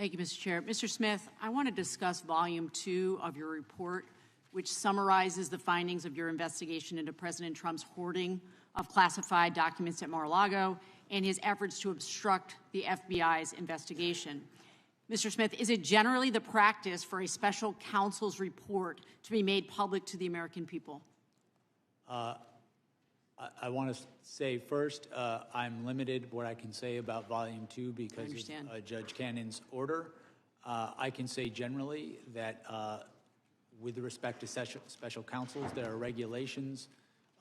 Thank you, Mr. Chair. Mr. Smith, I want to discuss Volume 2 of your report, which summarizes the findings of your investigation into President Trump's hoarding of classified documents at Mar-a-Lago and his efforts to obstruct the FBI's investigation. Mr. Smith, is it generally the practice for a special counsel's report to be made public to the American people? I want to say first, I'm limited what I can say about Volume 2 because of Judge Cannon's order. I can say generally that with respect to special counsels, there are regulations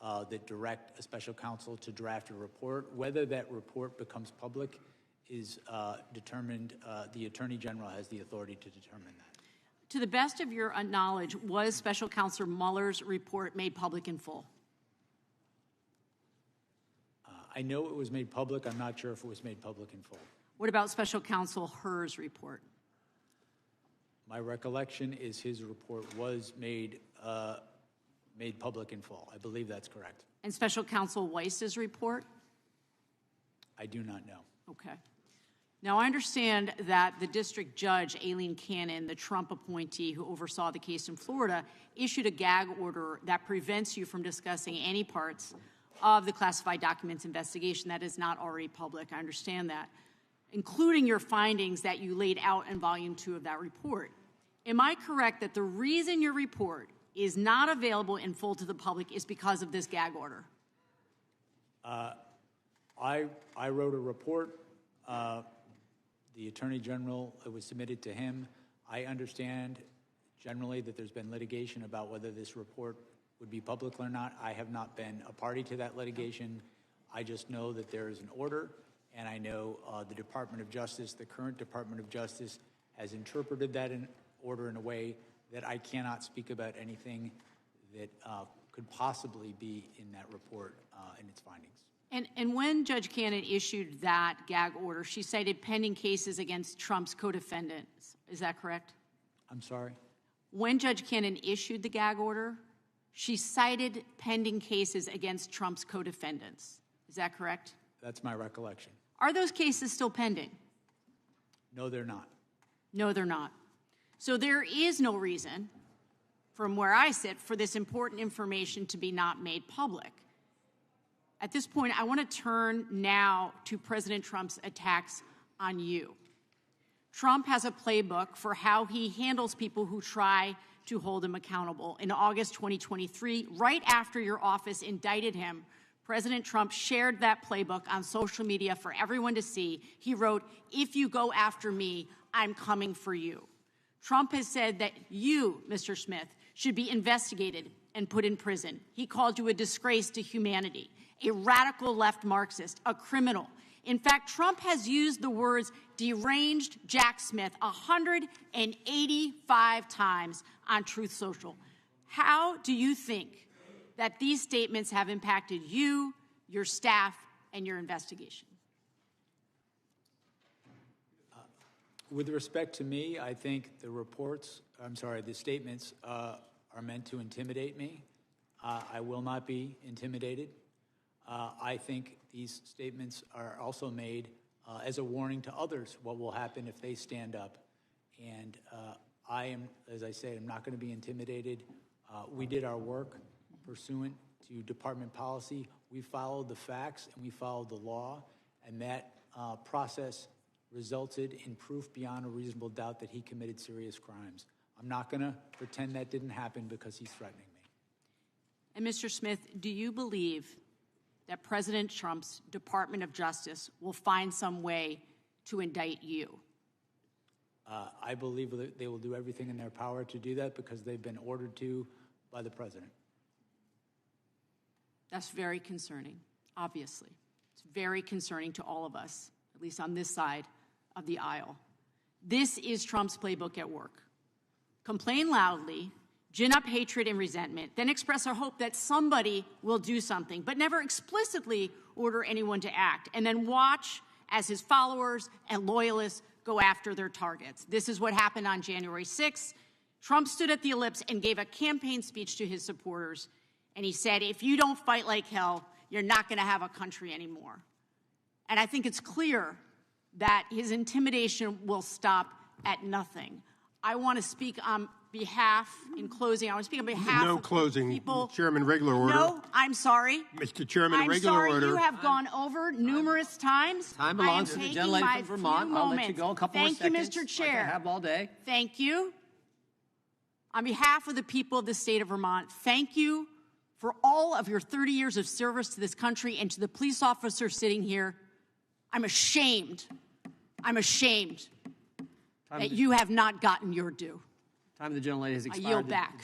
that direct a special counsel to draft a report. Whether that report becomes public is determined. The Attorney General has the authority to determine that. To the best of your knowledge, was Special Counsel Mueller's report made public in full? I know it was made public. I'm not sure if it was made public in full. What about Special Counsel Hur's report? My recollection is his report was made public in full. I believe that's correct. And Special Counsel Weiss's report? I do not know. Okay. Now, I understand that the district judge, Aileen Cannon, the Trump appointee who oversaw the case in Florida, issued a gag order that prevents you from discussing any parts of the classified documents investigation that is not already public. I understand that, including your findings that you laid out in Volume 2 of that report. Am I correct that the reason your report is not available in full to the public is because of this gag order? I wrote a report. The Attorney General, it was submitted to him. I understand generally that there's been litigation about whether this report would be public or not. I have not been a party to that litigation. I just know that there is an order, and I know the Department of Justice, the current Department of Justice, has interpreted that order in a way that I cannot speak about anything that could possibly be in that report and its findings. And when Judge Cannon issued that gag order, she cited pending cases against Trump's co-defendants. Is that correct? I'm sorry? When Judge Cannon issued the gag order, she cited pending cases against Trump's co-defendants. Is that correct? That's my recollection. Are those cases still pending? No, they're not. No, they're not. So there is no reason, from where I sit, for this important information to be not made public. At this point, I want to turn now to President Trump's attacks on you. Trump has a playbook for how he handles people who try to hold him accountable. In August 2023, right after your office indicted him, President Trump shared that playbook on social media for everyone to see. He wrote, "If you go after me, I'm coming for you." Trump has said that you, Mr. Smith, should be investigated and put in prison. He called you a disgrace to humanity, a radical left Marxist, a criminal. In fact, Trump has used the words deranged Jack Smith 185 times on Truth Social. How do you think that these statements have impacted you, your staff, and your investigation? With respect to me, I think the statements are meant to intimidate me. I will not be intimidated. I think these statements are also made as a warning to others what will happen if they stand up. And I am, as I say, I'm not going to be intimidated. We did our work pursuant to department policy. We followed the facts and we followed the law, and that process resulted in proof beyond a reasonable doubt that he committed serious crimes. I'm not going to pretend that didn't happen because he's threatening me. And Mr. Smith, do you believe that President Trump's Department of Justice will find some way to indict you? I believe that they will do everything in their power to do that because they've been ordered to by the president. That's very concerning, obviously. It's very concerning to all of us, at least on this side of the aisle. This is Trump's playbook at work. Complain loudly, gin up hatred and resentment, then express a hope that somebody will do something, but never explicitly order anyone to act, and then watch as his followers and loyalists go after their targets. This is what happened on January 6th. Trump stood at the Ellipse and gave a campaign speech to his supporters, and he said, "If you don't fight like hell, you're not going to have a country anymore." And I think it's clear that his intimidation will stop at nothing. I want to speak on behalf, in closing, I want to speak on behalf No of closing. people. Chairman, regular order. No, I'm sorry. Mr. Chairman, I'm regular sorry order. you have gone over numerous times. Time belongs to the gentlelady from Vermont. I'll let you go a couple more seconds. Thank you, Mr. Chair. Like I have all day. Thank you. On behalf of the people of the state of Vermont, thank you for all of your 30 years of service to this country and to the police officers sitting here. I'm ashamed that you have not gotten your due. Time of the gentlelady has I expired. yield back.